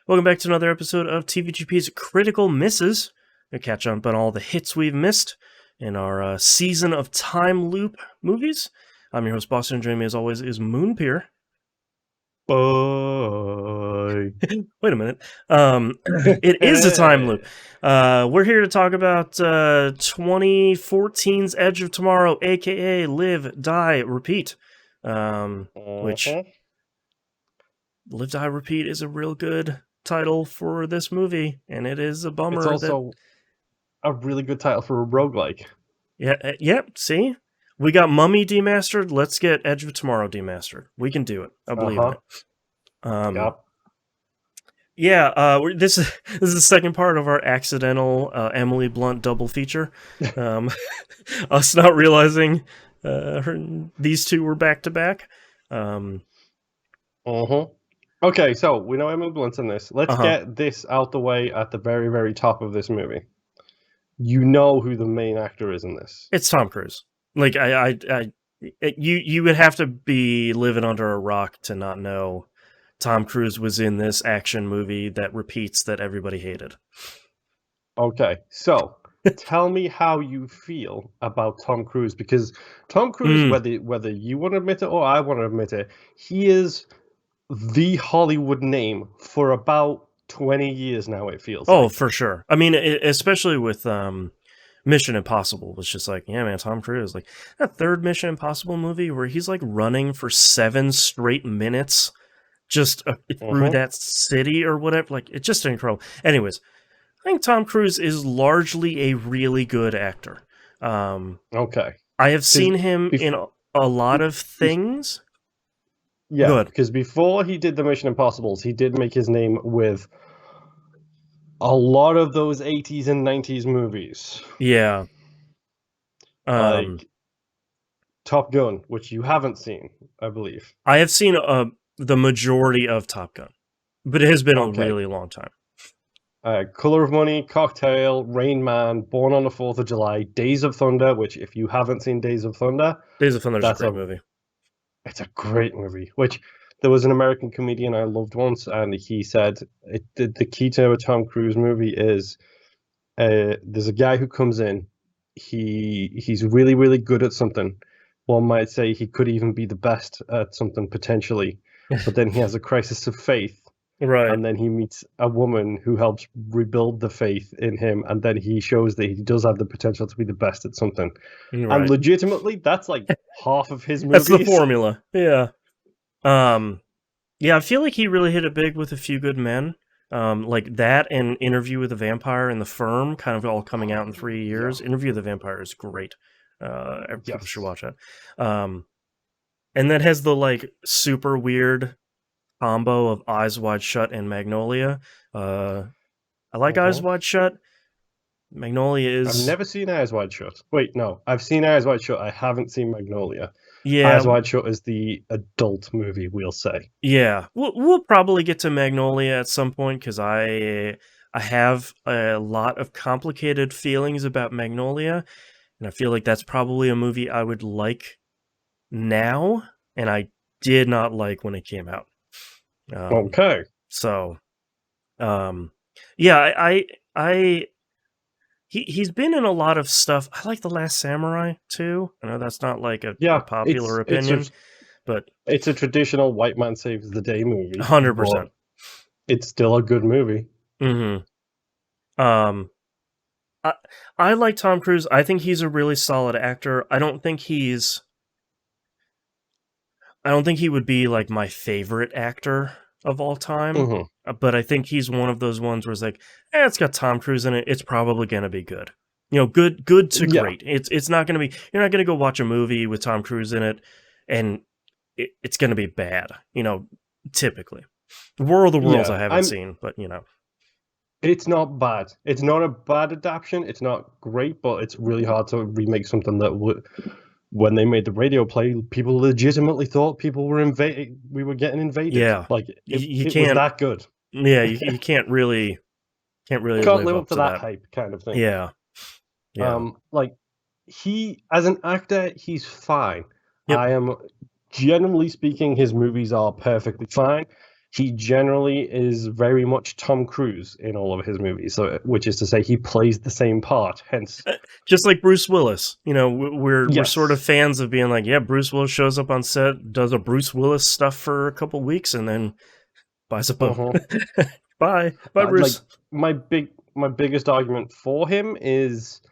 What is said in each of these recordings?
Welcome back to another episode of TVGP's Critical Misses. We'll catch up on all the hits we've missed in our season of time loop movies. I'm your host, Boston, and joining me as always is Moonpier. Bye. Wait a minute. It is a time loop. We're here to talk about 2014's Edge of Tomorrow, aka Live, Die, Repeat. Which Live, Die, Repeat is a real good title for this movie, and it is a bummer. It's also a really good title for a roguelike. See? We got Mummy demastered, let's get Edge of Tomorrow demastered. We can do it. I believe in it. This is the second part of our accidental Emily Blunt double feature. Us not realizing these two were back to back. Okay, so we know Emily Blunt's in this. Let's get this out the way at the very, very top of this movie. You know who the main actor is in this. It's Tom Cruise. Like, you would have to be living under a rock to not know Tom Cruise was in this action movie that repeats that everybody hated. Okay, so tell me how you feel about Tom Cruise, because Tom Cruise, whether you want to admit it or I want to admit it, he is the Hollywood name for about 20 years now, it feels like. For sure. I mean, especially with Mission Impossible was just like, yeah, man, Tom Cruise. Like, that third Mission Impossible movie where he's like running for 7 straight minutes just through that city or whatever. Like, it's just incredible. Anyways, I think Tom Cruise is largely a really good actor. Okay. I have seen him in a lot of things. Yeah, because before he did the Mission Impossibles, he did make his name with a lot of those 80s and 90s movies. Yeah. Like Top Gun, which you haven't seen, I believe. I have seen the majority of Top Gun, but it has been a really long time. Color of Money, Cocktail, Rain Man, Born on the 4th of July, Days of Thunder, which if you haven't seen Days of Thunder... Days of Thunder is a great movie. It's a great movie, which there was an American comedian I loved once, and he said the key to a Tom Cruise movie is there's a guy who comes in, he's really, really good at something. One might say he could even be the best at something potentially, but then he has a crisis of faith. Right. And then he meets a woman who helps rebuild the faith in him, and then he shows that he does have the potential to be the best at something. Right. And legitimately, that's like half of his movies. That's the formula. Yeah. I feel like he really hit it big with A Few Good Men. Like that and Interview with the Vampire and The Firm, kind of all coming out in 3 years. Yeah. Interview with the Vampire is great. People should watch that. And that has the like super weird combo of Eyes Wide Shut and Magnolia. I like Eyes Wide Shut. Magnolia is... I've never seen Eyes Wide Shut. Wait, no. I've seen Eyes Wide Shut. I haven't seen Magnolia. Yeah. Eyes Wide Shut is the adult movie, we'll say. Yeah. We'll probably get to Magnolia at some point, because I have a lot of complicated feelings about Magnolia, and I feel like that's probably a movie I would like now, and I did not like when it came out. So, he's been in a lot of stuff. I like The Last Samurai too. I know that's not like a popular opinion, but it's a traditional white man saves the day movie. 100%. It's still a good movie. I like Tom Cruise. I think he's a really solid actor. I don't think he would be like my favorite actor of all time, but I think he's one of those ones where it's like, it's got Tom Cruise in it, it's probably gonna be good. You know, good to great. It's not gonna be. You're not gonna go watch a movie with Tom Cruise in it, and it's gonna be bad. You know, typically, War of the Worlds I haven't seen, but you know, it's not bad. It's not a bad adaptation. It's not great, but it's really hard to remake something that would. When they made the radio play, people legitimately thought people were invaded. We were getting invaded. Yeah, like it was that good. Yeah, you can't really live up to that hype kind of thing. Yeah. Like he as an actor, he's fine. Yep. I am generally speaking, his movies are perfectly fine. he generally is very much Tom Cruise in all of his movies. So, which is to say, he plays the same part. Hence, Just like Bruce Willis, you know, we're sort of yes, fans of being like, yeah, Bruce Willis shows up on set, does a Bruce Willis stuff for a couple weeks, and then buys a boat. uh-huh. Bye, Like Bruce. my biggest argument for him is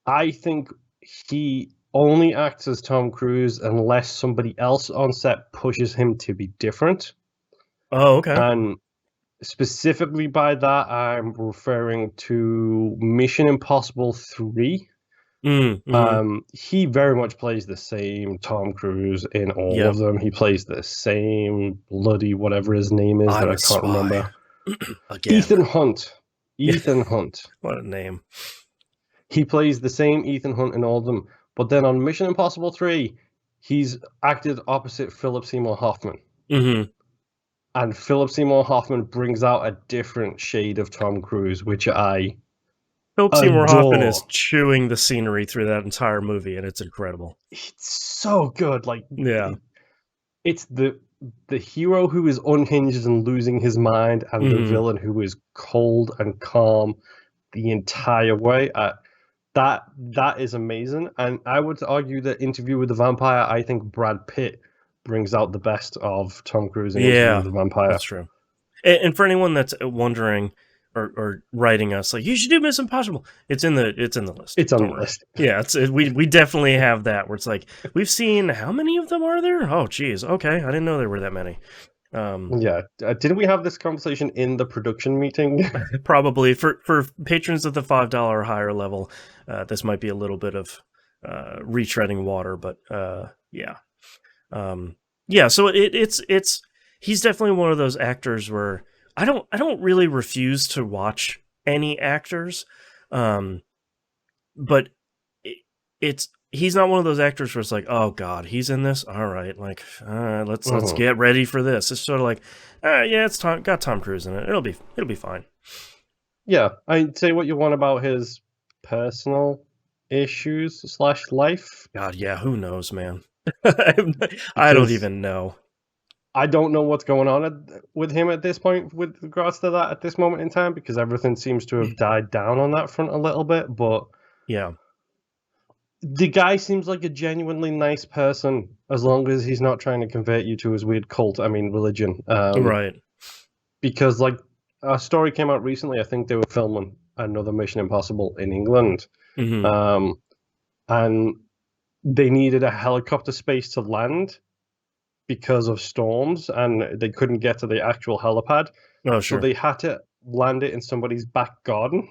I think he only acts as Tom Cruise unless somebody else on set pushes him to be different. Oh, okay. And specifically by that, I'm referring to Mission Impossible 3. Mm-hmm. He very much plays the same Tom Cruise in all Yep. of them. He plays the same bloody whatever his name is that I'm I a can't spy. remember. Again. Ethan Hunt. Ethan Hunt. What a name. He plays the same Ethan Hunt in all of them. But then on Mission Impossible 3, he's acted opposite Philip Seymour Hoffman. Mm-hmm. And Philip Seymour Hoffman brings out a different shade of Tom Cruise, which I Philip Seymour Hoffman is adore. chewing the scenery through that entire movie, and it's incredible. It's so good. Like Yeah. it's the hero who is unhinged and losing his mind, and the Mm-hmm. villain who is cold and calm the entire way. That is amazing, and I would argue that Interview with the Vampire. I think Brad Pitt brings out the best of Tom Cruise in Interview Yeah, with the Vampire. that's true. And for anyone that's wondering or writing us, like, you should do Miss Impossible, it's in the list. It's on Don't the worry. list. Yeah, we definitely have that where it's like we've seen how many of them are there? Oh, geez. Okay, I didn't know there were that many. Yeah, didn't we have this conversation in the production meeting? Probably for patrons at the $5 or higher level, this might be a little bit of retreading water, but yeah. Yeah, so it's he's definitely one of those actors where I don't really refuse to watch any actors, um, but it's he's not one of those actors where it's like, oh god, he's in this. All right, like let's Mhm. get ready for this. It's sort of like, yeah, it's got Tom Cruise in it. It'll be fine. Yeah, I'd say what you want about his personal issues slash life, God, yeah, who knows, man? I don't because even know. I don't know what's going on with him at this point with regards to that at this moment in time, because everything seems to have died down on that front a little bit. But Yeah, the guy seems like a genuinely nice person, as long as he's not trying to convert you to his weird cult. I mean, religion. right. Because like a story came out recently. I think they were filming another Mission Impossible in England, Hmm. um, and they needed a helicopter space to land because of storms, and they couldn't get to the actual helipad, Oh, so sure. they had to land it in somebody's back garden.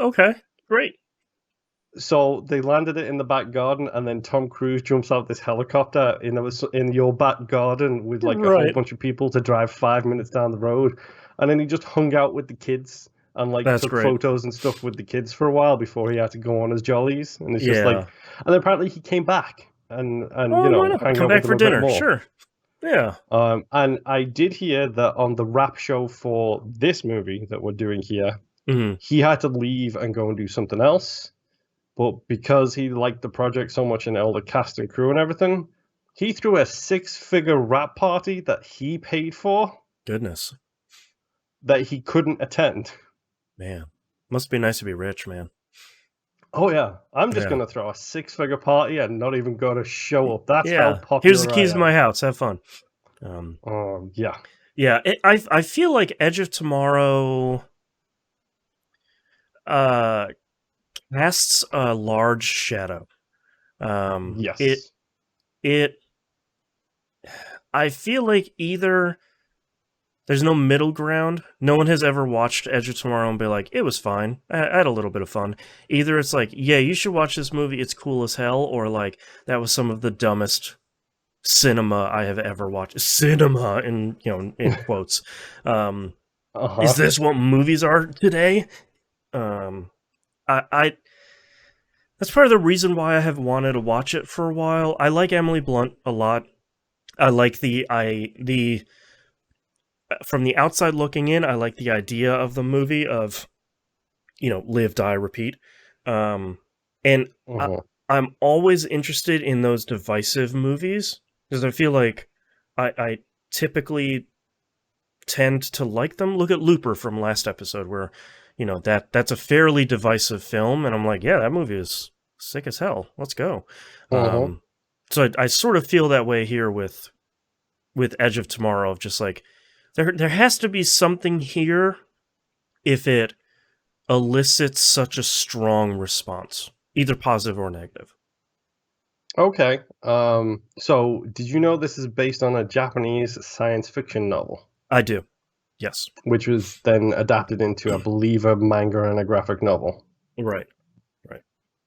Okay, great. So they landed it in the back garden, and then Tom Cruise jumps out this helicopter in your back garden with like a whole Right. bunch of people to drive 5 minutes down the road, and then he just hung out with the kids and like That's took great. photos and stuff with the kids for a while before he had to go on his jollies. And it's just like, Yeah. and then apparently he came back and Oh, why not? hang Come out with back them for a bit dinner. more. Sure. Yeah. And I did hear that on the wrap show for this movie that we're doing here, Hmm. he had to leave and go and do something else. But because he liked the project so much and all the cast and crew and everything, he threw a six-figure wrap party that he paid for Goodness, that he couldn't attend. man. Must be nice to be rich, man. Oh yeah, I'm just Yeah. gonna throw a six-figure party and not even go to show up. That's how Yeah. Here's the popular I keys to am. my house. Have fun. Um, Yeah. yeah. I feel like Edge of Tomorrow uh casts a large shadow. It Yes. it I feel like either there's no middle ground. No one has ever watched Edge of Tomorrow and be like, it was fine. I had a little bit of fun. Either it's like, yeah, you should watch this movie. It's cool as hell. Or like, that was some of the dumbest cinema I have ever watched. Cinema in quotes. Is Uh-huh. this what movies are today? Um, I that's part of the reason why I have wanted to watch it for a while. I like Emily Blunt a lot. I like the from the outside looking in, I like the idea of the movie of, live, die, repeat. And Uh-huh. I'm always interested in those divisive movies because I feel like I typically tend to like them. Look at Looper from last episode, where that's a fairly divisive film, and I'm like, yeah, that movie is sick as hell. Let's go. Uh-huh. So I sort of feel that way here with Edge of Tomorrow, of just like there has to be something here if it elicits such a strong response, either positive or negative. Okay. So did you know this is based on a Japanese science fiction novel, I do. Yes. which was then adapted into, I believe, a manga and a graphic novel? Right.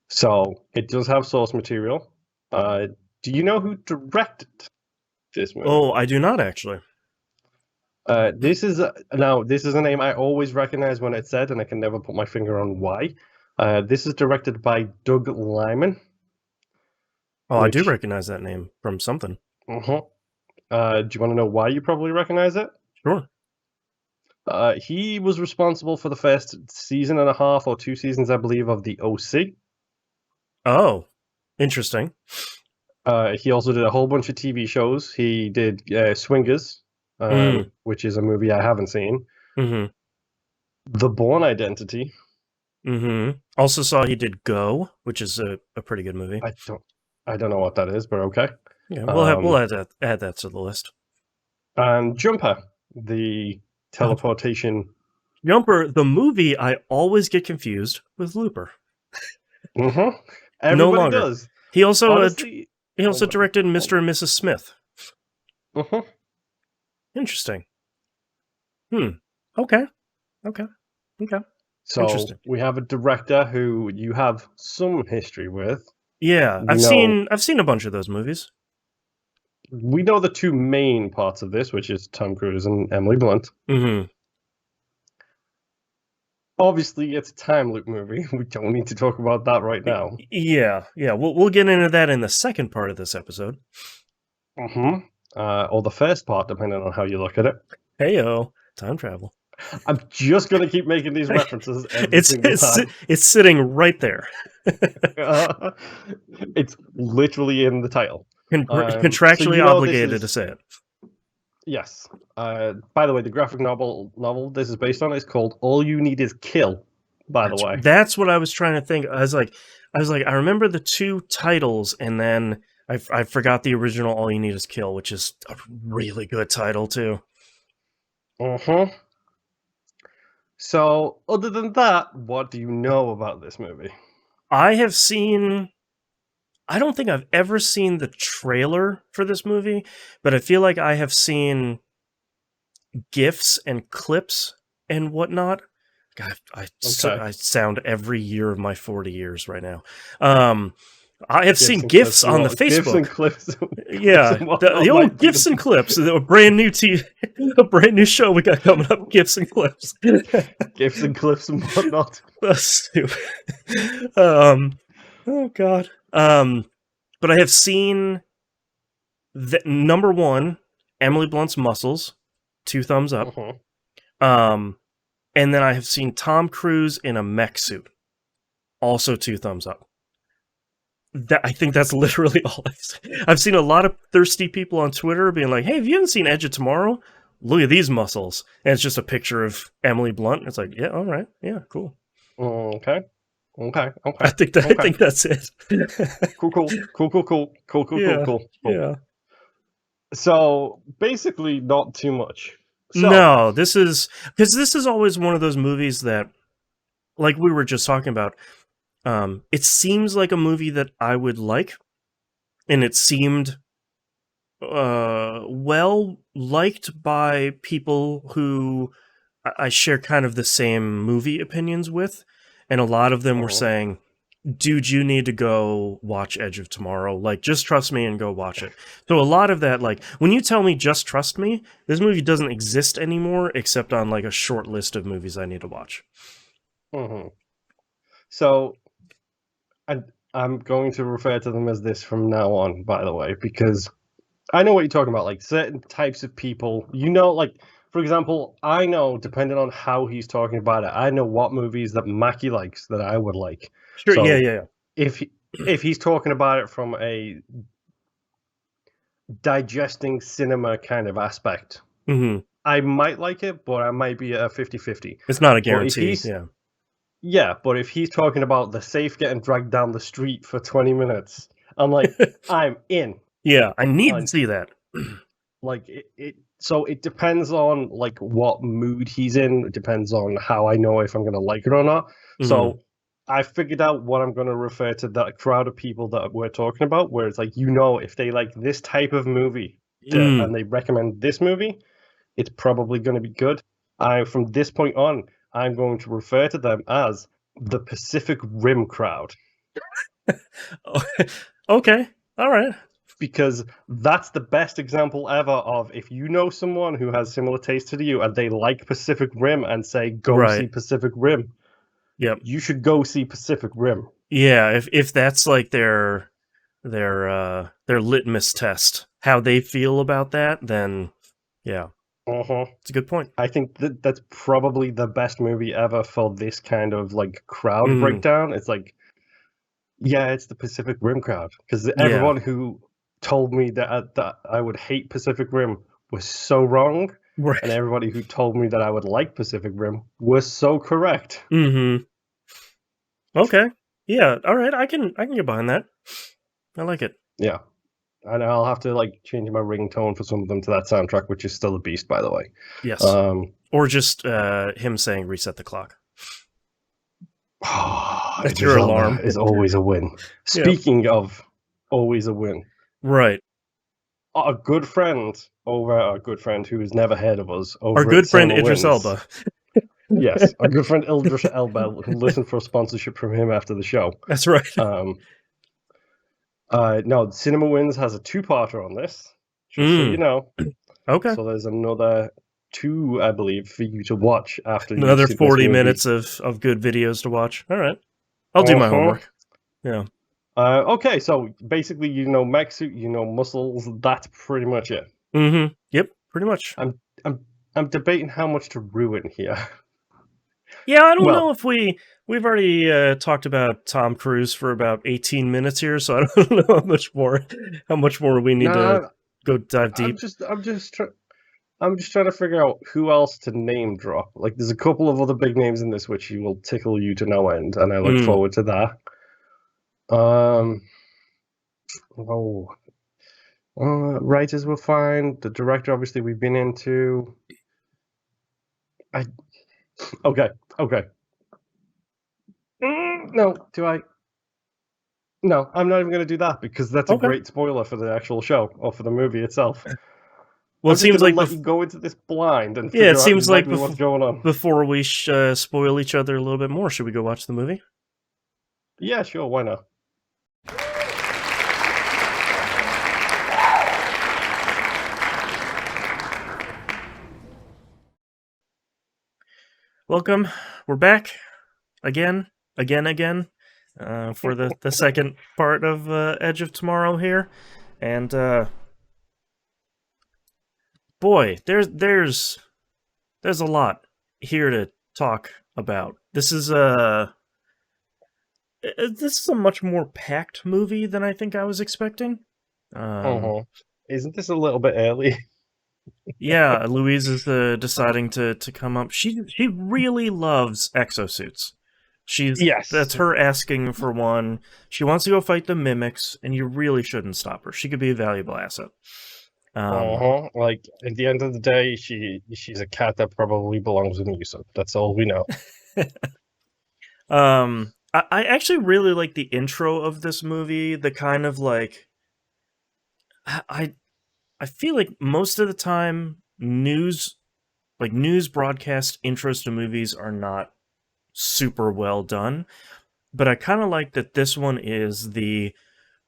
So it does have source material. Do you know who directed this movie? Oh, I do not actually. This is a name I always recognize when it's said, and I can never put my finger on why. This is directed by Doug Liman. Oh, I do recognize that name from something. Uh-huh. Do you want to know why you probably recognize it? Sure. He was responsible for the first season and a half or 2 seasons, I believe, of the OC. Oh, interesting. He also did a whole bunch of TV shows. He did Swingers, which is a movie I haven't seen. Mm-hmm. The Bourne Identity. Mm-hmm. Also saw he did Go, which is a pretty good movie. I don't know what that is, but okay. Yeah, we'll add that to the list. And Jumper, the teleportation. Jumper, the movie, I always get confused with Looper. Mm-hmm. Everybody No longer. does. He also Honestly, directed Mr. and Mrs. Smith. Mm-hmm. Interesting. Okay. So we have a director who you have some history with. Yeah, I've seen a bunch of those movies. We know the 2 main parts of this, which is Tom Cruise and Emily Blunt. Mm-hmm. Obviously, it's a time loop movie. We don't need to talk about that right now. Yeah. We'll get into that in the second part of this episode. Mm-hmm. Or the first part, depending on how you look at it. Heyo, time travel. I'm just going to keep making these references every single time. It's sitting right there. It's literally in the title. Contractually obligated to say it. Yes. By the way, the graphic novel this is based on is called All You Need Is Kill, by the way. That's what I was trying to think. I was like, I remember the 2 titles, and then I forgot the original All You Need Is Kill, which is a really good title, too. Uh-huh. So, other than that, what do you know about this movie? I don't think I've ever seen the trailer for this movie, but I feel like I have seen GIFs and clips and whatnot. God, I sound every year of my 40 years right now. I have seen GIFs on the Facebook. GIFs and clips. Yeah, the old GIFs and clips. A brand new show we got coming up. GIFs and clips. GIFs and clips and whatnot. That's stupid. Oh God. But I have seen the number 1, Emily Blunt's muscles, 2 thumbs up. Uh-huh. And then I have seen Tom Cruise in a mech suit, also 2 thumbs up. I think that's literally all I've seen. I've seen a lot of thirsty people on Twitter being like, "Hey, if you haven't seen Edge of Tomorrow, look at these muscles," and it's just a picture of Emily Blunt. It's like, yeah, all right, yeah, cool. Okay. I think that's it. Cool. Yeah. So basically, not too much. No, this is always one of those movies that, like we were just talking about, it seems like a movie that I would like, and it seemed well liked by people who I share kind of the same movie opinions with, and a lot of them were saying, dude, you need to go watch Edge of Tomorrow. Like, just trust me and go watch it. So a lot of that, like, when you tell me just trust me, this movie doesn't exist anymore except on, like, a short list of movies I need to watch. Mm-hmm. So, I'm going to refer to them as this from now on, by the way, because I know what you're talking about. Like, certain types of people, like, for example, I know, depending on how he's talking about it, I know what movies that Mackie likes that I would like. Sure, so yeah. If he's talking about it from a digesting cinema kind of aspect, I might like it, but I might be a 50-50. It's not a But if guarantee. he's but if he's talking about the safe getting dragged down the street for 20 minutes, I'm like, I'm in. Yeah, I need to And see that. like so it depends on like what mood he's in. It depends on how I know if I'm gonna like it or not. So I figured out what I'm gonna refer to that crowd of people that we're talking about, where it's like, if they like this type of movie and they recommend this movie, it's probably gonna be good. From this point on, I'm going to refer to them as the Pacific Rim crowd. Okay, all right. Because that's the best example ever of if you know someone who has similar taste to you and they like Pacific Rim and say, go see Pacific Rim. Yep. You should go see Pacific Rim. Yeah, if that's like their litmus test, how they feel about that, then yeah. It's a good point. I think that's probably the best movie ever for this kind of like crowd breakdown. It's like, yeah, it's the Pacific Rim crowd, because everyone who told me that I would hate Pacific Rim was so wrong, right. And everybody who told me that I would like Pacific Rim was so correct. Okay. Yeah. All right. I can get behind that. I like it. Yeah. And I'll have to like change my ringtone for some of them to that soundtrack, which is still a beast, by the way. Yes. Or just him saying "reset the clock." That's your alarm. Is always a win. Speaking of always a win, right? A good friend who has never heard of us. Our good friend Idris Elba. Yes, our good friend Idris Elba. Listen for a sponsorship from him after the show. That's right. No, Cinema Wins has a two-parter on this, just so you know. Okay. So there's another 2, I believe, for you to watch after. Another 40 minutes of good videos to watch. All right, I'll do my homework. Yeah. Okay, so basically, mech suit, muscles. That's pretty much it. Yep, pretty much. I'm debating how much to ruin here. Yeah, I don't know if we've already talked about Tom Cruise for about 18 minutes here, so I don't know how much more we need to go dive deep. I'm just trying to figure out who else to name drop. Like, there's a couple of other big names in this which will tickle you to no end, and I look forward to that. Writers were fine. The director, obviously, we've been into. Okay. No, No, I'm not even going to do that, because that's a great spoiler for the actual show or for the movie itself. Well, it seems like let you go into this blind and figure out exactly what's going on. Before we spoil each other a little bit more, should we go watch the movie? Yeah, sure. Why not? Welcome. We're back again for the second part of Edge of Tomorrow here, and boy, there's a lot here to talk about. This is a much more packed movie than I think I was expecting. Isn't this a little bit early? Yeah, Louise is deciding to come up. She really loves exosuits. That's her asking for one. She wants to go fight the mimics, and you really shouldn't stop her. She could be a valuable asset. Like, at the end of the day, she's a cat that probably belongs with you, so that's all we know. I actually really like the intro of this movie. The kind of like, I feel like most of the time news broadcast intros to movies are not super well done, but I kind of like that this one is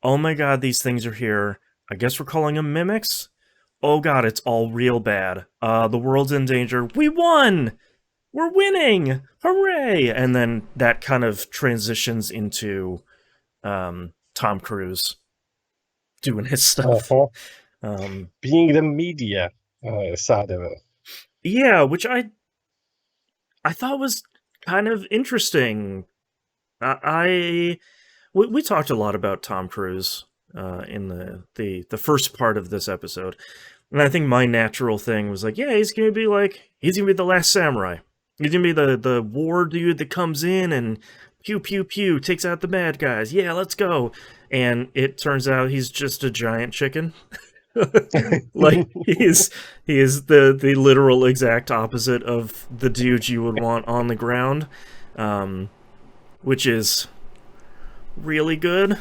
oh my god, these things are here. I guess we're calling them mimics. Oh god, it's all real bad. The world's in danger. We won! We're winning! Hooray! And then that kind of transitions into Tom Cruise doing his stuff. Being the media side of it. Yeah, which I thought was kind of interesting. We talked a lot about Tom Cruise in the first part of this episode, And I think my natural thing was like, yeah, he's gonna be the last samurai. He's gonna be the war dude that comes in and pew pew pew takes out the bad guys. Yeah, let's go. And it turns out he's just a giant chicken. Like he is the literal exact opposite of the dude you would want on the ground, um, which is really good.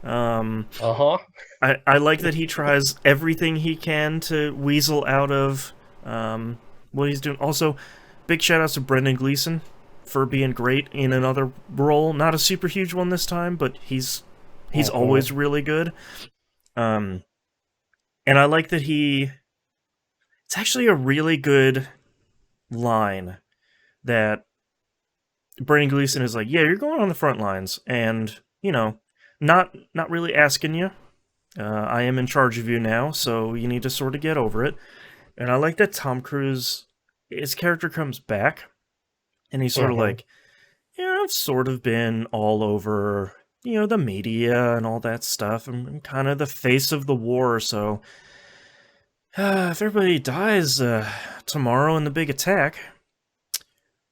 Uh-huh. I like that he tries everything he can to weasel out of what he's doing. Also, big shout outs to Brendan Gleeson for being great in another role. Not a super huge one this time, but he's Uh-huh. always really good. Um, and I like that it's actually a really good line that Brendan Gleeson is like, yeah, you're going on the front lines, and not really asking you. I am in charge of you now, so you need to sort of get over it. And I like that Tom Cruise, his character comes back, and he's sort of Uh-huh. like, yeah, I've sort of been all over, the media and all that stuff. I'm kind of the face of the war, so if everybody dies tomorrow in the big attack,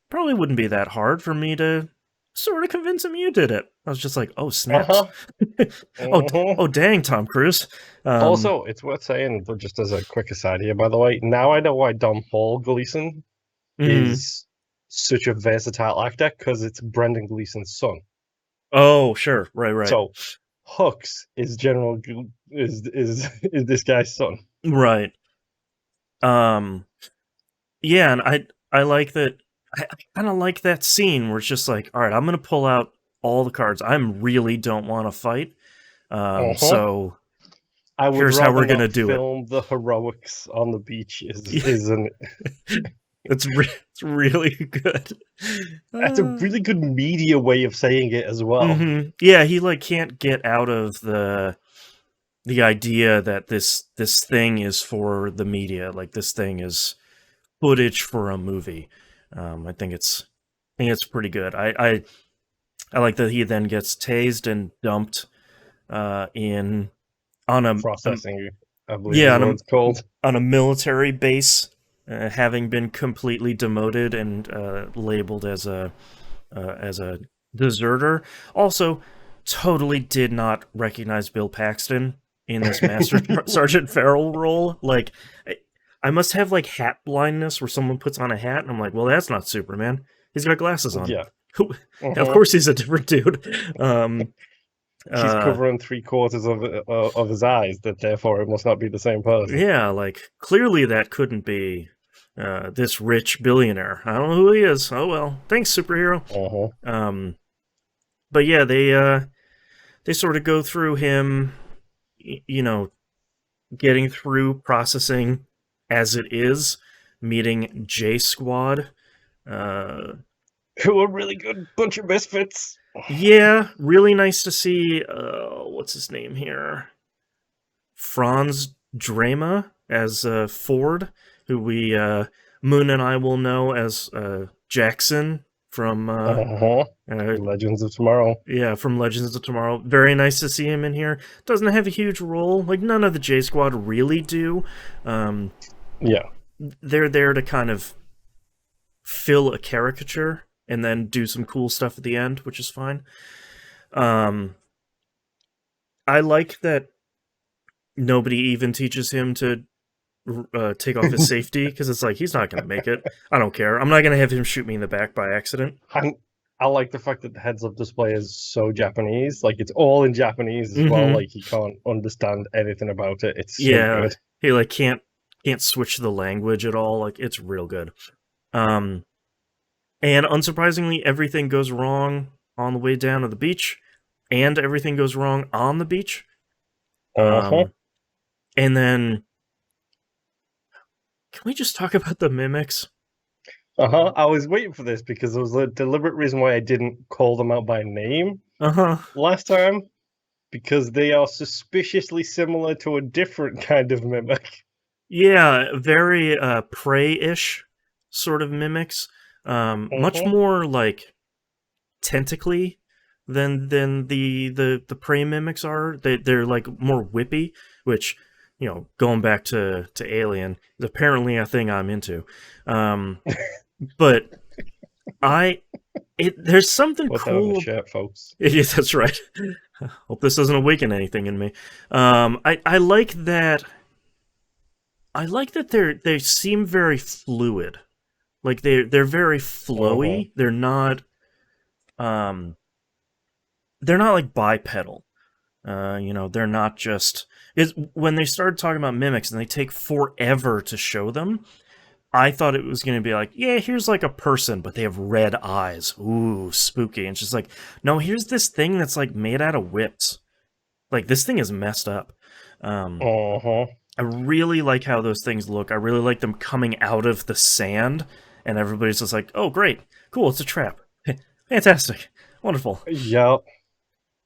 probably wouldn't be that hard for me to sort of convince him you did it. I was just like, oh snaps, Uh-huh. oh Uh-huh. oh dang, Tom Cruise. Um, Also, it's worth saying, but just as a quick aside here, by the way, now I know why Dom Paul Gleason mhm. is such a versatile actor because it's Brendan Gleeson's son. Oh sure, right, So Hooks is is this guy's son. right. Um, yeah, and I like that. I kind of like that scene where it's just like, all right, I'm gonna pull out all the cards. I really don't want to fight. Uh-huh. So I would here's how rather we're gonna not do it. film the heroics on the beach Yeah, is an it's really good. that's a Uh, really good media way of saying it as well. Yeah, he like can't get out of the idea that this thing is for the media. Like this thing is footage for a movie. I think it's pretty good. I like that he then gets tased and dumped in on Processing, I believe yeah is what it's called. on a military base, having been completely demoted and labeled as a deserter. Also, totally did not recognize Bill Paxton in this Master Sergeant Farrell role. Like, I must have like hat blindness where someone puts on a hat and I'm like, well, that's not Superman. He's got glasses on. Yeah. Of Uh-huh. course, he's a different dude. She's Uh, covering three-quarters of his eyes, that therefore it must not be the same person. yeah, like clearly that couldn't be this rich billionaire. I don't know who he is. Oh well, thanks, superhero. Uh-huh. Um, but yeah, they sort of go through him, you know, getting through processing as it is, meeting J Squad. Uh, Who are really good bunch of misfits. yeah, really nice to see. What's his name here? Franz Drama as Ford, who we Moon and I will know as Jackson from Uh-huh. uh, Legends of Tomorrow. yeah, from Legends of Tomorrow. Very nice to see him in here. Doesn't have a huge role. Like none of the J Squad really do. Um, Yeah. they're there to kind of fill a caricature and then do some cool stuff at the end, which is fine. Um, I like that nobody even teaches him to take off his safety because it's like he's not gonna make it. I don't care. I'm not gonna have him shoot me in the back by accident. And I like the fact that the heads-up display is so Japanese. Like it's all in Japanese as well. Mm-hmm. Like he can't understand anything about it. It's so Yeah, good. he like can't switch the language at all. Like it's real good. Um, and unsurprisingly, everything goes wrong on the way down to the beach, and everything goes wrong on the beach. Uh-huh. Um, and then can we just talk about the mimics? Uh-huh. I was waiting for this because there was a deliberate reason why I didn't call them out by name Uh huh. last time, because they are suspiciously similar to a different kind of mimic. Yeah, very prey-ish sort of mimics. Much Uh-huh. more like tentacly than the prey mimics are. They're like more whippy, which going back to Alien is apparently a thing I'm into. But there's something Put that on a cool. shirt, folks. Yes, that's right. Hope this doesn't awaken anything in me. I like that. I like that they seem very fluid. Like they're very Uh-huh. flowy. Um they're not like bipedal. They're not just is when they started talking about mimics and they take forever to show them. I thought it was going to be like, yeah, here's like a person, but they have red eyes. Ooh, spooky. And it's just like, no, here's this thing that's like made out of whips. Like this thing is messed up. Um, Uh-huh. I really like how those things look. I really like them coming out of the sand, and everybody's just like, "Oh, great, cool, it's a trap, fantastic, wonderful." Yeah.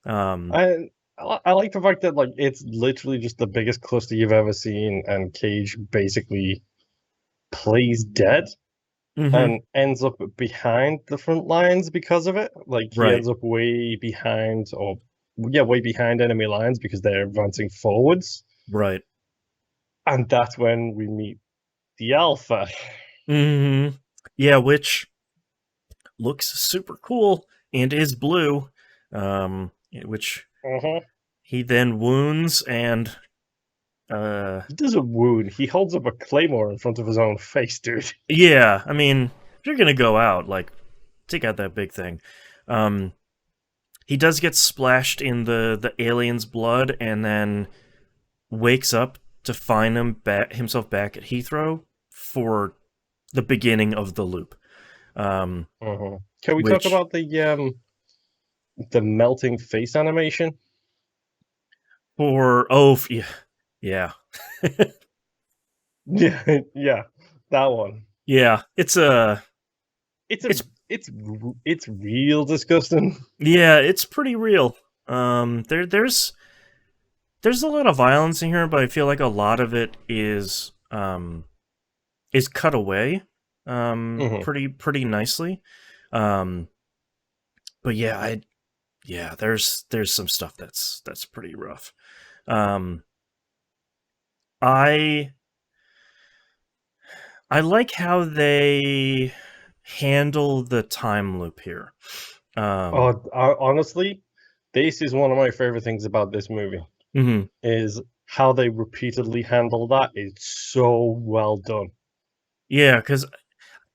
Um, I like the fact that like it's literally just the biggest cluster you've ever seen, and Cage basically plays dead mm-hmm, and ends up behind the front lines because of it. Like he right, ends up way behind, or yeah, way behind enemy lines because they're advancing forwards, right, and that's when we meet the Alpha. mm-hmm, yeah, which looks super cool and is blue. Which Uh-huh. he then wounds and He doesn't wound. He holds up a claymore in front of his own face, dude. yeah, I mean, if you're gonna go out, like, take out that big thing. Um, he does get splashed in the alien's blood and then wakes up to find himself back at Heathrow for the beginning of the loop. Uh-huh. Can we talk Which about the melting face animation? for yeah, yeah, Yeah, yeah, that one. yeah. It's a It's a it's it's it's real disgusting. yeah, it's pretty real. There's a lot of violence in here, but I feel like a lot of it is cut away Hmm. pretty nicely. Um, but yeah, there's some stuff that's pretty rough. Um, I I like how they handle the time loop here. Um, Honestly, this is one of my favorite things about this movie mhm. is how they repeatedly handle that. It's so well done. Yeah, because I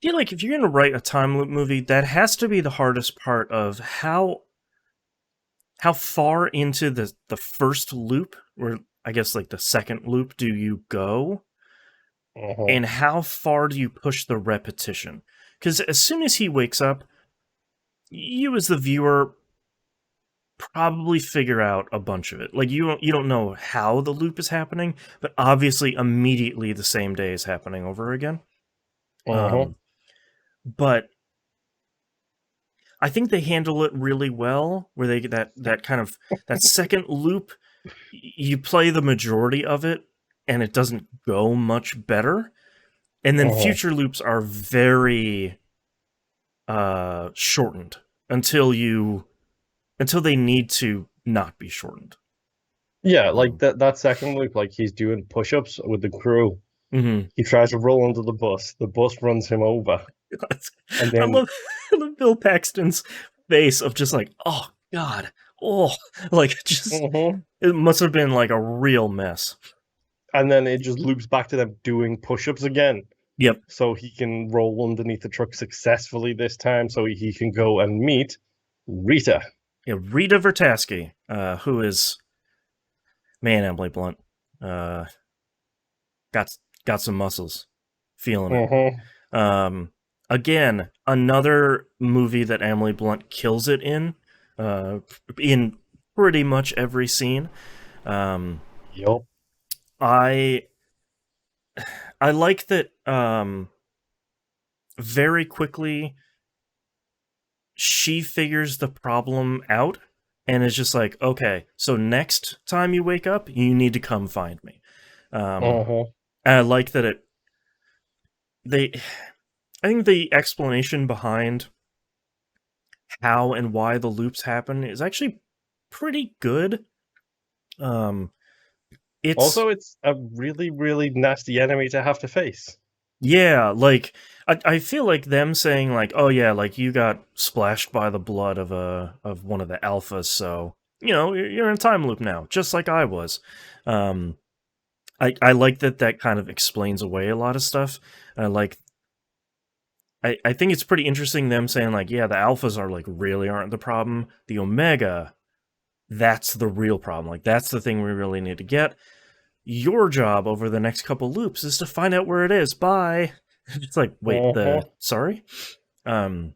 feel like if you're gonna write a time loop movie, that has to be the hardest part of how far into the first loop, or I guess like the second loop, do you go, Uh-huh. and how far do you push the repetition? Because as soon as he wakes up, you as the viewer probably figure out a bunch of it. Like you don't know how the loop is happening, but obviously immediately the same day is happening over again. Uh-huh. Um, but I think they handle it really well, where they get that kind of that second loop. You play the majority of it, and it doesn't go much better. And then Uh-huh. future loops are very shortened until they need to not be shortened. Yeah, like Um, that second loop, like he's doing push-ups with the crew. mhm. He tries to roll under the bus. The bus runs him over. And I then love I love Bill Paxton's face of just like, oh god, oh, like just mhm. it must have been like a real mess. It just loops back to them doing push-ups again. Yep. So he can roll underneath the truck successfully this time, so he can go and meet Rita. Yeah, Rita Vertasky, who is man Emily Blunt, uh, got got some muscles, feeling it. Uh-huh. Um, Again, another movie that Emily Blunt kills it in pretty much every scene. Um, Yup. I I like that very quickly she figures the problem out and is just like, okay, so next time you wake up, you need to come find me. Um, Uh-huh. and I like that they I think the explanation behind how and why the loops happen is actually pretty good. Um, it's Also, it's a really, really nasty enemy to have to face. yeah, like I feel like them saying like, oh yeah, like you got splashed by the blood of one of the alphas, so you know you're in a time loop now, just like I was. Um, I like that that kind of explains away a lot of stuff. I like I think it's pretty interesting them saying like, yeah, the alphas are like really aren't the problem. The omega, that's the real problem. Like that's the thing we really need to get. Your job over the next couple loops is to find out where it is. Bye. It's like, wait, the Uh-huh. sorry? Um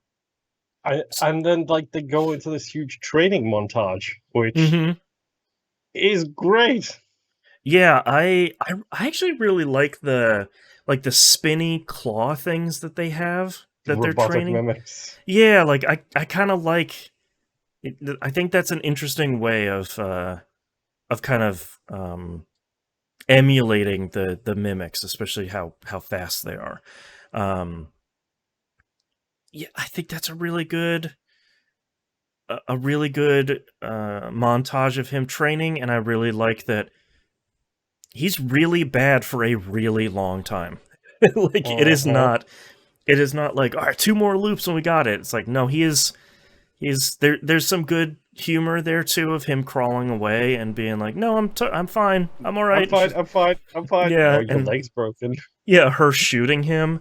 And then like they go into this huge training montage, which mhm. is great. Yeah, I actually really like the spinny claw things that they have The that they're robotic training. mimics. Yeah, like I kind of like I think that's an interesting way of kind of emulating the mimics, especially how fast they are. Um, yeah, I think that's a really good montage of him training, and I really like that he's really bad for a really long time. Like Uh-huh. it is not like all right, two more loops and we got it. It's like no, he is there. There's some good humor there too of him crawling away and being like, no, I'm fine, I'm all I'm right. And fine, she's I'm fine, I'm fine. Oh, yeah, your and leg's broken. yeah, her shooting him,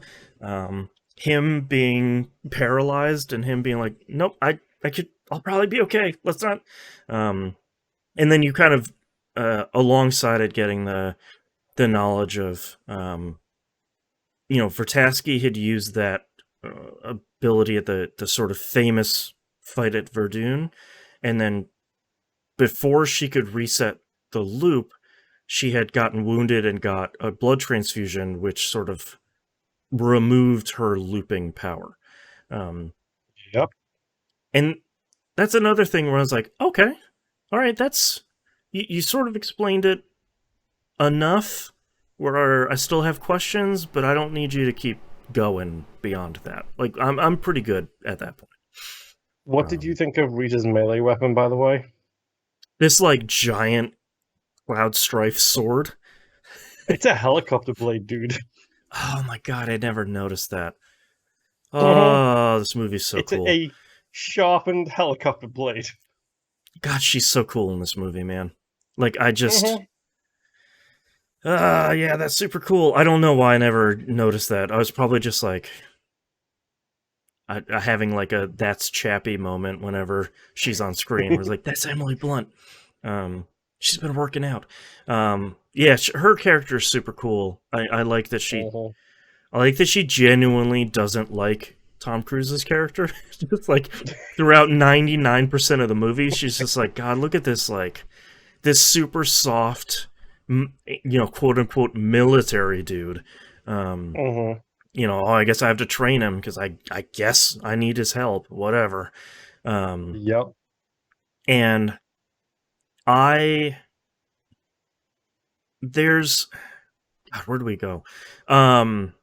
him being paralyzed, and him being like, "Nope, I'll probably be okay. Let's not." Um, and then you kind of, alongside it, getting the knowledge of, you know, Vertasky had used that ability at the sort of famous fight at Verdun, and then before she could reset the loop, she had gotten wounded and got a blood transfusion, which sort of removed her looping power. Um, Yep. and that's another thing where I was like, okay, all right, that's you sort of explained it enough where I still have questions, but I don't need you to keep going beyond that. Like I'm pretty good at that point. What did you Um, think of Rita's melee weapon, by the way? this like giant cloud strife sword. It's a helicopter blade, dude. Oh my god, I never noticed that. Uh-huh. Oh, this movie's so It's cool. a sharpened helicopter blade. God, she's so cool in this movie, man. Like I Uh-huh. just yeah, that's super cool. I don't know why I never noticed that. I was probably just like having like a that's Chappie moment whenever she's on screen. Where it's like that's Emily Blunt. Um, she's been working out. Yeah, her character is super cool. Uh-huh. I like that she genuinely doesn't like Tom Cruise's character. Just like throughout 99% of the movie, she's just like, God, look at this like this super soft, you know, quote unquote military dude. Um, Uh-huh. you know, oh, I guess I have to train him because I guess I need his help, whatever. Um, Yep. and I there's God, where do we go? Um,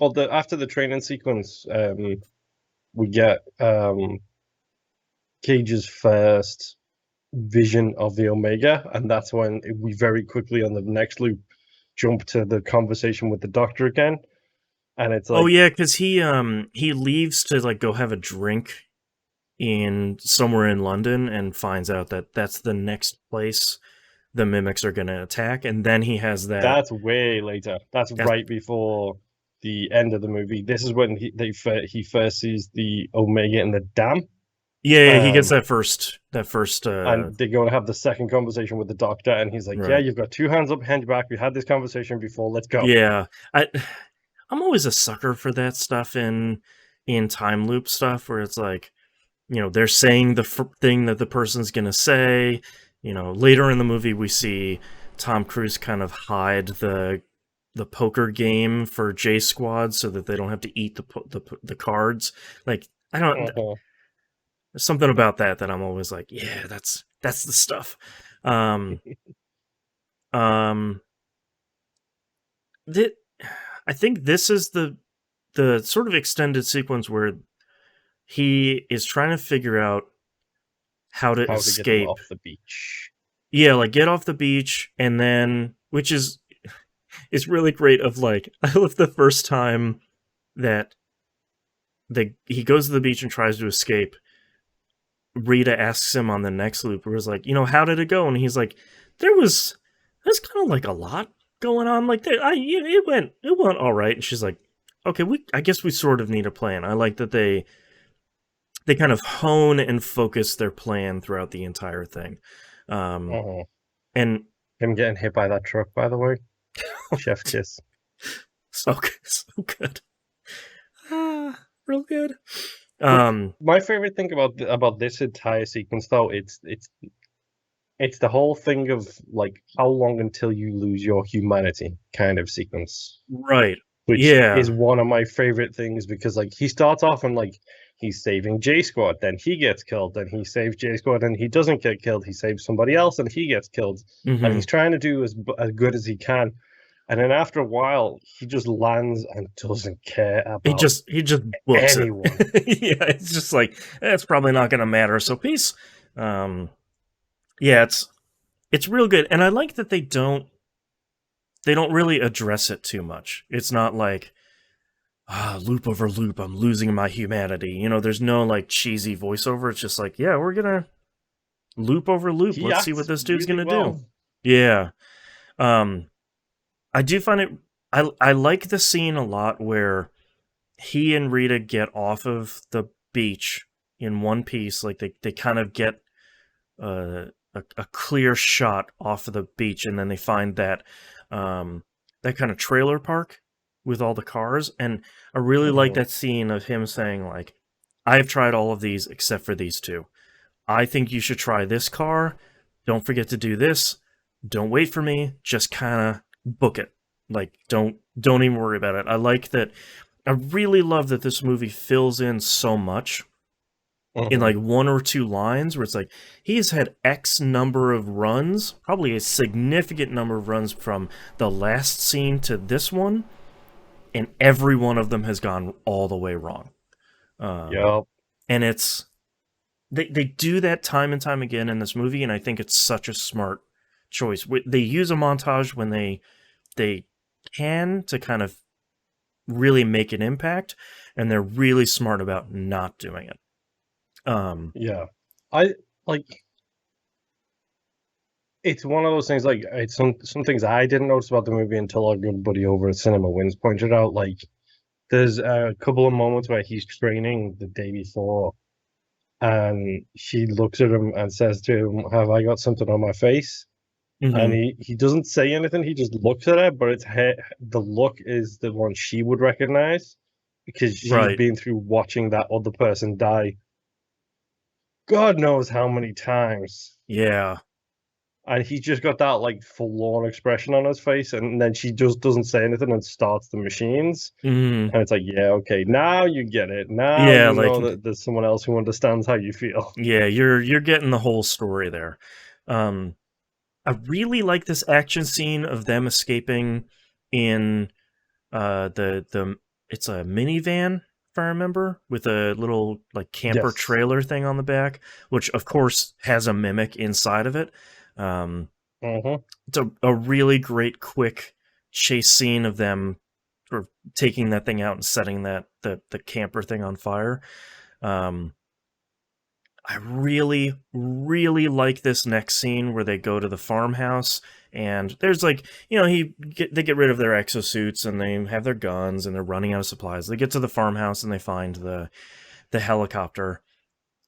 Well, after the training sequence, we get Cage's first vision of the Omega, and that's when we very quickly on the next loop jump to the conversation with the Doctor again, and it's oh like yeah, because he leaves to like go have a drink in somewhere in London and finds out that that's the next place the mimics are going to attack, and then he has that. that's way later. That's That's, right before the end of the movie. This is when he first sees the Omega in the dam, yeah, yeah, he gets um, that first. and they go to have the second conversation with the Doctor, and he's like, "Yeah, Right. you've got two hands up, hand back. We had this conversation before. Let's go." Yeah, I'm always a sucker for that stuff in time loop stuff where it's like, you know, they're saying the thing that the person's gonna say. You know, later in the movie we see Tom Cruise kind of hide the poker game for J Squad so that they don't have to eat the cards. Like I don't. Uh-huh. There's something about that that I'm always like, yeah, that's the stuff. Um, um, that I think this is the sort of extended sequence where he is trying to figure out how to How to get them escape. off the beach. yeah, like get off the beach, and then which is it's really great. Of like, I love the first time that he goes to the beach and tries to escape. Rita asks him on the next loop, where it's like, how did it go? And he's like, there's kind of like a lot going on. Like, it went all right. And she's like, okay, I guess we sort of need a plan. I like that they kind of hone and focus their plan throughout the entire thing. Uh-huh. And Him getting hit by that truck, by the way. Chef kiss. so good, so good. Real good. My favorite thing about this entire sequence, though, it's the whole thing of like how long until you lose your humanity kind of sequence, Right. which is Yeah. one of my favorite things because like he starts off and like he's saving J Squad, then he gets killed, then he saves J Squad and he doesn't get killed, he saves somebody else and he gets killed, and Hmm. he's trying to do as good as he can, and then after a while he just lands and doesn't care about He just books it. anyone. Yeah, it's just like it's probably not going to matter. So peace. Yeah, it's real good, and I like that they don't really address it too much. It's not like loop over loop, I'm losing my humanity. There's no like cheesy voiceover. It's just like, yeah, we're gonna loop over loop. He Let's see what acts this dude's really gonna do. well. Yeah. I do find it. I like the scene a lot where he and Rita get off of the beach in one piece. Like they kind of get a clear shot off of the beach, and then they find that kind of trailer park with all the cars. And I really like Mhm. that scene of him saying like, "I've tried all of these except for these two. I think you should try this car. Don't forget to do this. Don't wait for me. Just kind of book it. Like don't even worry about it." I like that. I really love that this movie fills in so much in Mhm. like one or two lines where it's like he's had X number of runs, probably a significant number of runs from the last scene to this one, and every one of them has gone all the way wrong. Um, Yup. and they do that time and time again in this movie, and I think it's such a smart choice. They use a montage when they can to kind of really make an impact, and they're really smart about not doing it. Yeah. I like it's one of those things like it's some things I didn't notice about the movie until our good buddy over at Cinema Wins pointed out. Like there's a couple of moments where he's training the day before and she looks at him and says to him, "Have I got something on my face?" And mhm, he doesn't say anything, he just looks at her, but the look is the one she would recognize because she's right. been through watching that other person die God knows how many times. Yeah. And he just got that like forlorn expression on his face, and then she just doesn't say anything and starts the machines. Mhm. And it's like, yeah, okay, now you get it. Now Yeah, you like know that there's someone else who understands how you feel. yeah, you're getting the whole story there. Um, I really like this action scene of them escaping in the it's a minivan, if I remember, with a little like camper Yes. trailer thing on the back, which of course has a mimic inside of it. Um, Mm-hmm. it's a really great quick chase scene of them sort of taking that thing out and setting the camper thing on fire. Um, I really, really like this next scene where they go to the farmhouse and there's like, they get rid of their exosuits and they have their guns and they're running out of supplies. They get to the farmhouse and they find the helicopter,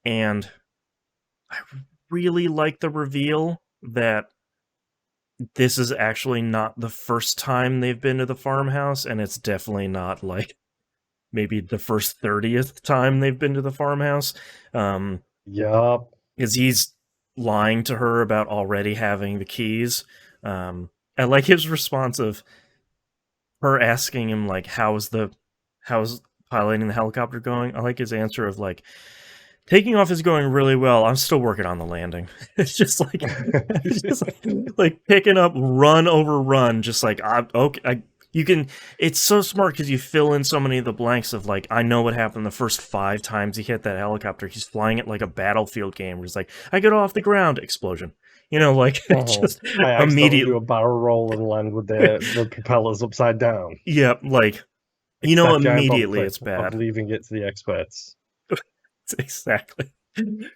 and I really like the reveal that this is actually not the first time they've been to the farmhouse, and it's definitely not like maybe the first 30th time they've been to the farmhouse. Um, Yup. is he's lying to her about already having the keys. I like his response of her asking him like, how's piloting the helicopter going?" I like his answer of like, "Taking off is going really well. I'm still working on the landing." It's just like, it's just like picking up run over run. Just like, I okay, you can. It's so smart because you fill in so many of the blanks of like, I know what happened the first 5 times he hit that helicopter. He's flying it like a battlefield game. Where he's like, I get off the ground, explosion. Like Mhm. just I accidentally do immediately. a barrel roll and land with the propellers upside down. Yeah, like It's that giant bomb immediately clip it's of bad. leaving it to the experts. Exactly.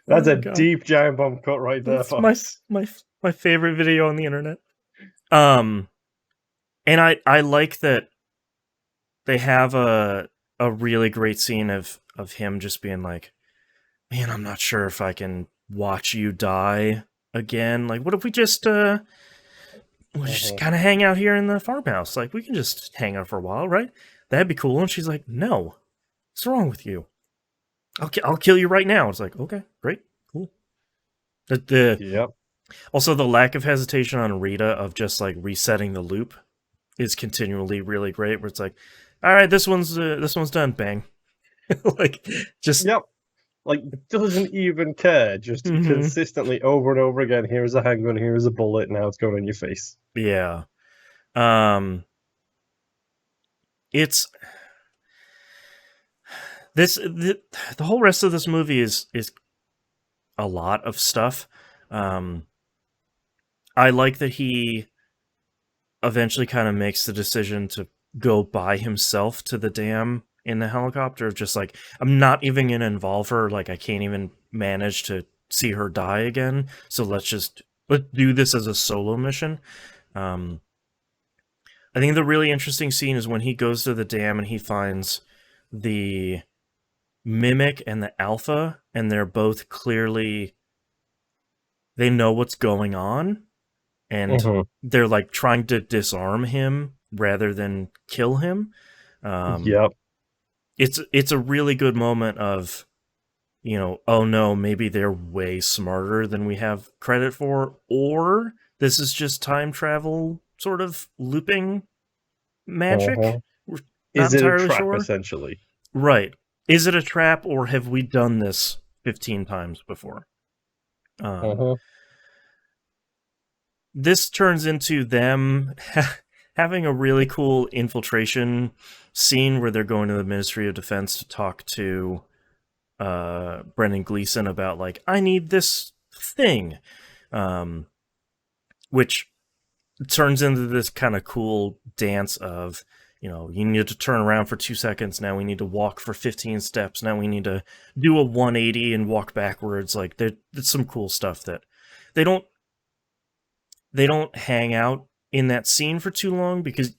That's a Oh god. deep giant bomb cut right there, That's my folks. my my favorite video on the internet. Um and I like that they have a really great scene of him just being like, "Man, I'm not sure if I can watch you die again. Like what if we just Mhm. kind of hang out here in the farmhouse? Like we can just hang out for a while, right? That'd be cool." And she's like, "No. What's wrong with you? I'll kill you right now." It's like, "Okay, great. Cool." The Yep. Also the lack of hesitation on Rita of just like resetting the loop is continually really great. Where it's like, all right, this one's done, bang, like just Yep. Like, doesn't even care. Just mhm. consistently over and over again. Here's a handgun. Here's a bullet. Now it's going in your face. Yeah. Um, it's the whole rest of this movie is a lot of stuff. Um, I like that he eventually kind of makes the decision to go by himself to the dam in the helicopter. Just like, I'm not even gonna involve her. Like I can't even manage to see her die again. So let's do this as a solo mission. Um, I think the really interesting scene is when he goes to the dam and he finds the mimic and the alpha, and they're both clearly, they know what's going on, and Mhm. they're like trying to disarm him rather than kill him. Um, Yep. it's a really good moment of, oh no, maybe they're way smarter than we have credit for, or this is just time travel sort of looping magic. Mhm. We're not Is it a entirely trap, sure. essentially? Right. Is it a trap, or have we done this 15 times before? Um, Mhm. this turns into them having a really cool infiltration scene where they're going to the Ministry of Defense to talk to Brendan Gleeson about, like, I need this thing, um, which turns into this kind of cool dance of, you need to turn around for 2 seconds. Now we need to walk for 15 steps. Now we need to do a 180 and walk backwards. Like there's some cool stuff that they don't they don't hang out in that scene for too long because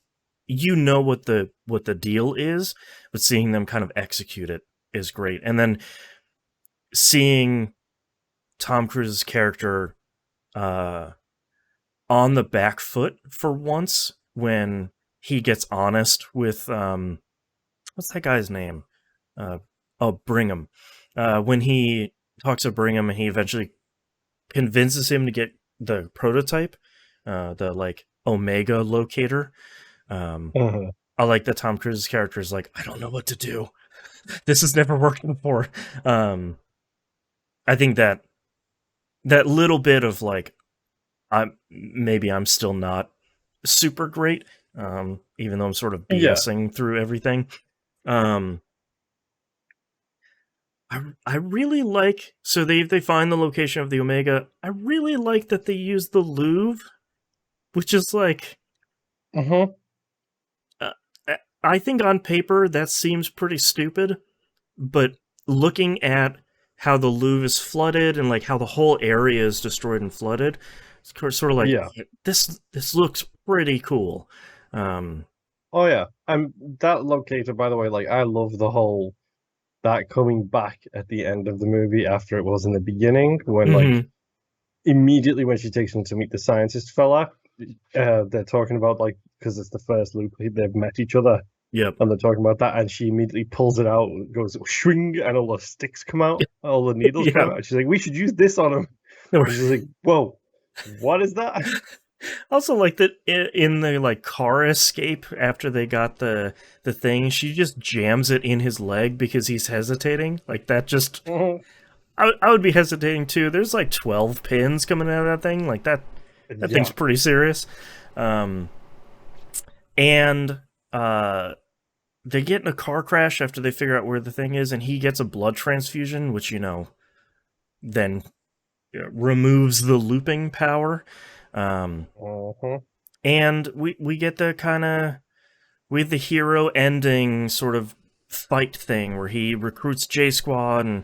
what the deal is, but seeing them kind of execute it is great. And then seeing Tom Cruise's character uh on the back foot for once when he gets honest with what's that guy's name? Uh Brigham. When he talks to Brigham and he eventually convinces him to get the prototype, the like Omega locator. Um Mhm. I like that Tom Cruise's character is like, I don't know what to do. This has never worked before. I think that little bit of like, I'm still not super great, even though I'm sort of Yeah. BSing through everything. Um, I really like, so they find the location of the Omega. I really like that they use the Louvre, which is like, Mhm. uh, I think on paper that seems pretty stupid, but looking at how the Louvre is flooded and like how the whole area is destroyed and flooded, it's sort of like, Yeah. this looks pretty cool. Um, Oh yeah. That locator, by the way, like I love the whole that coming back at the end of the movie after it was in the beginning when like mhm, immediately when she takes him to meet the scientist fella, they're talking about like because it's the first loop they've met each other yep, and they're talking about that and she immediately pulls it out, goes swing, and all the sticks come out, all the needles come yeah. out. She's like, "We should use this on him." And she's like, "Whoa, what is that?" Also, like that in the like car escape after they got the thing, she just jams it in his leg because he's hesitating. Like that, just I would be hesitating too. There's like 12 pins coming out of that thing. Like that thing's Yeah. pretty serious. Um, and uh, they get in a car crash after they figure out where the thing is, and he gets a blood transfusion, which then removes the looping power. Uh-huh. And we get the kind of with the hero ending sort of fight thing where he recruits J Squad and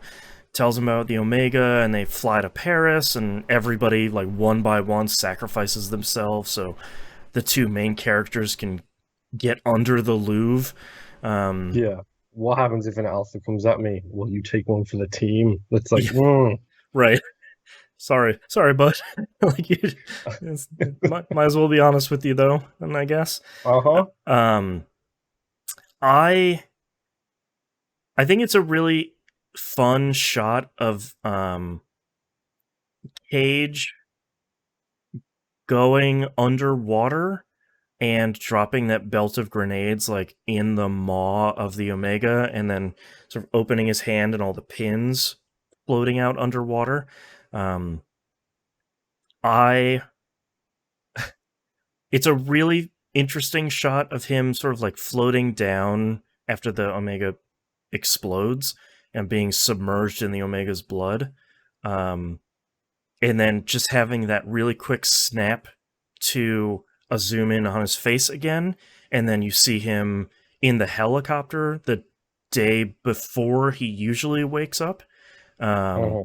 tells them about the Omega, and they fly to Paris, and everybody like one by one sacrifices themselves so the two main characters can get under the Louvre. Yeah. What happens if an alpha comes at me? Will you take one for the team? It's like, Yeah, right. Sorry, bud. Like might as well be honest with you though, and I guess. uh-huh. Um, I I think it's a really fun shot of Cage going underwater and dropping that belt of grenades like in the maw of the Omega, and then sort of opening his hand and all the pins floating out underwater. Um, I It's a really interesting shot of him sort of like floating down after the Omega explodes and being submerged in the Omega's blood. Um, and then just having that really quick snap to a zoom in on his face again, and then you see him in the helicopter the day before he usually wakes up. Um, Uh-huh.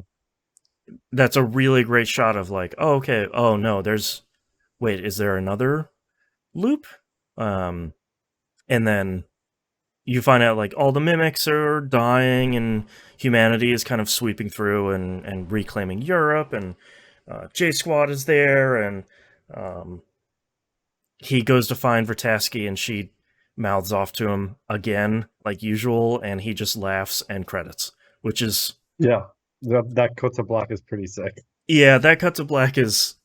that's a really great shot of like, oh, okay, oh no, wait, is there another loop? Um, and then you find out like all the mimics are dying and humanity is kind of sweeping through and reclaiming Europe, and J Squad is there, and um, he goes to find Vertasky, and she mouths off to him again like usual, and he just laughs and credits, which is Yeah. That cut to black is pretty sick. yeah, that cut to black is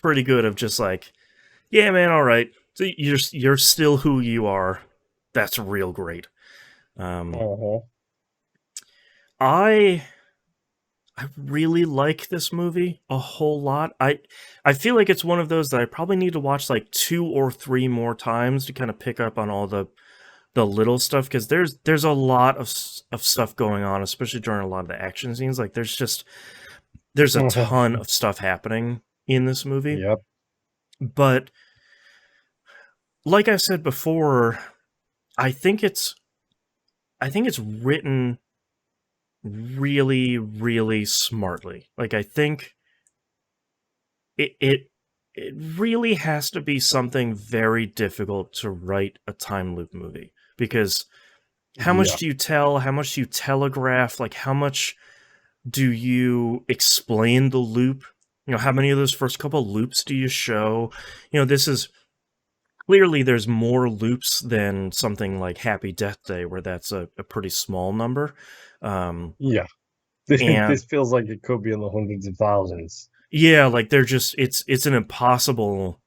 pretty good of just like, yeah man, all right, so you're still who you are. That's real great. um Uh-huh. I I really like this movie a whole lot. I feel like it's one of those that I probably need to watch like 2 or 3 more times to kind of pick up on all the little stuff, because there's a lot of stuff going on, especially during a lot of the action scenes. Like there's a Uh-huh. ton of stuff happening in this movie. Yep. But like I said before, I think it's I think it's written really, really smartly. Like I think it really has to be something very difficult to write a time loop movie, because how much Yeah. do you tell? How much do you telegraph? Like how much do you explain the loop? You know, how many of those first couple loops do you show? You know, this is clearly there's more loops than something like Happy Death Day, where that's a pretty small number. Um, Yeah. and This feels like it could be in the hundreds of thousands. yeah, like they're just it's an impossible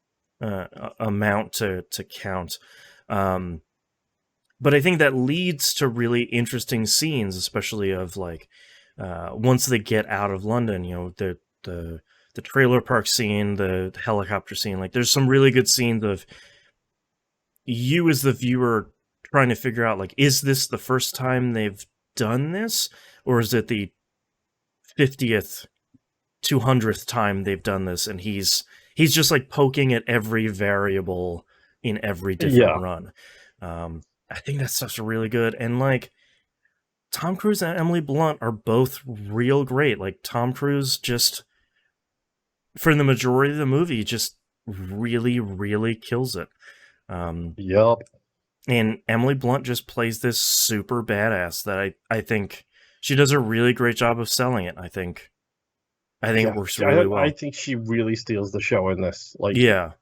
amount to count. Um, but I think that leads to really interesting scenes, especially of like once they get out of London. You know, the trailer park scene, the helicopter scene. Like, there's some really good scenes of you as the viewer trying to figure out like, is this the first time they've done this, or is it the 50th 200th time they've done this, and he's just like poking at every variable in every different Yeah. run. I think that stuff's really good, and like Tom Cruise and Emily Blunt are both real great. Like Tom Cruise just for the majority of the movie just really really kills it. Um, Yep. and Emily Blunt just plays this super badass that I think she does a really great job of selling it. I think it Yeah. works I really I well. think she really steals the show in this. Like, Yeah.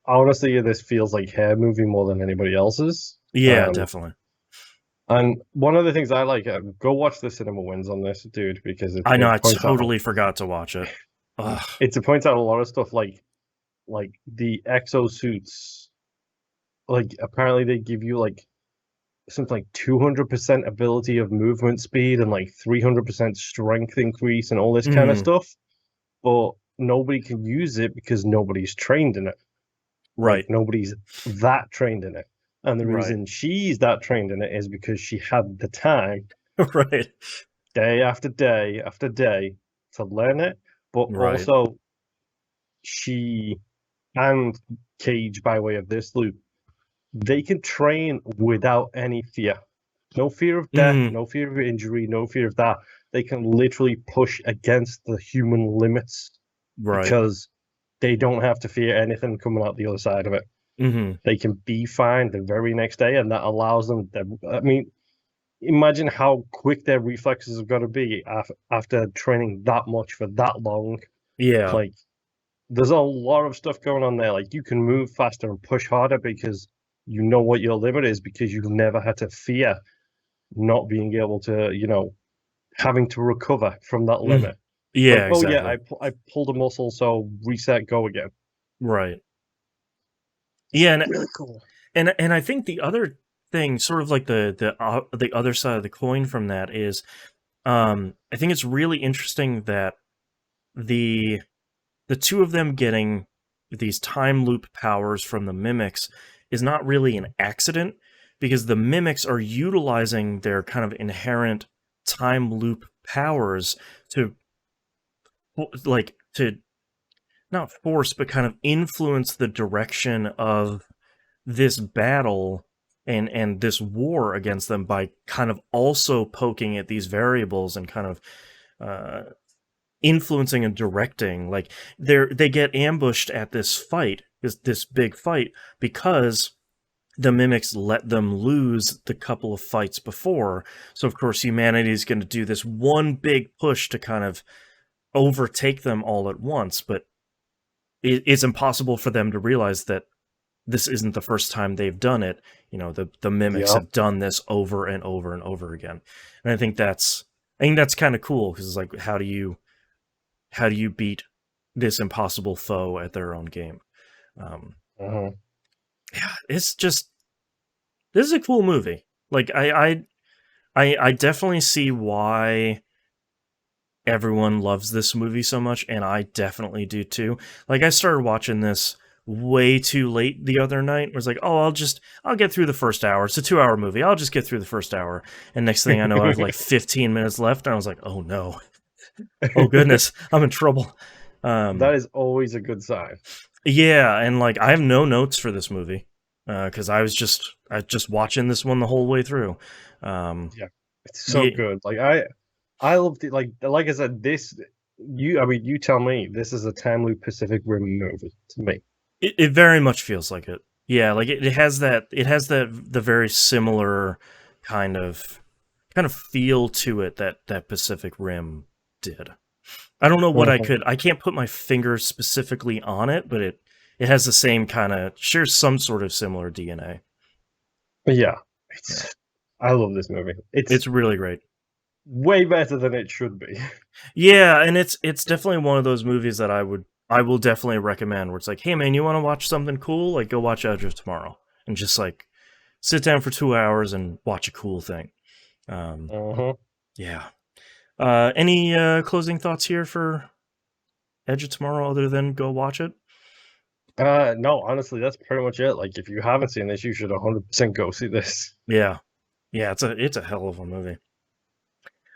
honestly, this feels like her movie more than anybody else's. Yeah, definitely. And one of the things I like, go watch the Cinema Wins on this, dude, because I know, it I points out totally forgot to watch it. Ugh. it points out a lot of stuff like the exosuits. Like apparently they give you like something like 200% ability of movement speed and like 300% strength increase and all this kind of Mm, stuff, but nobody can use it because nobody's trained in it. Like right, nobody's that trained in it. And the right, reason she's that trained in it is because she had the time right. day after day after day to learn it. but Right. also she and Cage, by way of this loop, they can train without any fear. No fear of death, Mm, no fear of injury, no fear of that. They can literally push against the human limits right. because they don't have to fear anything coming out the other side of it. Hmm. They can be fine the very next day, and that allows them. I mean, imagine how quick their reflexes have got to be after training that much for that long. Yeah. Like, there's a lot of stuff going on there. Like, you can move faster and push harder because you know what your limit is because you've never had to fear not being able to, having to recover from that Mm, limit. Like, yeah, oh yeah, exactly. I pulled a muscle, so reset, go again. Right. It's Yeah, really cool. and I think the other thing, sort of like the other side of the coin from that is, I think it's really interesting that the the two of them getting these time loop powers from the mimics is not really an accident, because the mimics are utilizing their kind of inherent time loop powers to, like, to not force but kind of influence the direction of this battle and this war against them by kind of also poking at these variables and kind of uh, influencing and directing. Like, they get ambushed at this fight, this big fight, because the mimics let them lose the couple of fights before. So of course humanity is going to do this one big push to kind of overtake them all at once, but it's impossible for them to realize that this isn't the first time they've done it. The mimics Yep. have done this over and over and over again. And I think that's kind of cool, because it's like, how do you beat this impossible foe at their own game? Um, Uh-huh. yeah, it's just, this is a cool movie. Like, I definitely see why everyone loves this movie so much, and I definitely do too. Like, I started watching this way too late the other night. I was like, oh, I'll get through the first hour. It's a 2 hour movie. I'll just get through the first hour. And next thing I know, I have like 15 minutes left, and I was like, oh no, oh goodness, I'm in trouble. That Um, is always a good sign. yeah, and like, I have no notes for this movie, because I was just watching this one the whole way through. Um, Yeah. It's so yeah, good. Like I loved it. Like I said, you tell me this is a time loop Pacific Rim movie to me. it very much feels like it. Yeah, like, it has that the very similar kind of feel to it that Pacific Rim did. I don't know what Mhm. I can't put my finger specifically on it, but it has the same kind of, shares some sort of similar DNA. But yeah, Yeah. I love this movie. It's It's really great. way better than it should be. Yeah, and it's definitely one of those movies that I will definitely recommend, where it's like, hey man, you want to watch something cool? Like, go watch Edge of Tomorrow, and just like sit down for 2 hours and watch a cool thing. Um, Uh-huh. yeah. Any closing thoughts here for Edge of Tomorrow, other than go watch it? No, honestly, that's pretty much it. Like, if you haven't seen this, you should 100% go see this. Yeah, yeah, it's a hell of a movie.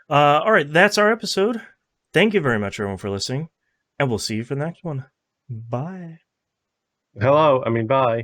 All right, that's our episode. Thank you very much, everyone, for listening, and we'll see you for the next one. Bye. Hello, I mean, bye.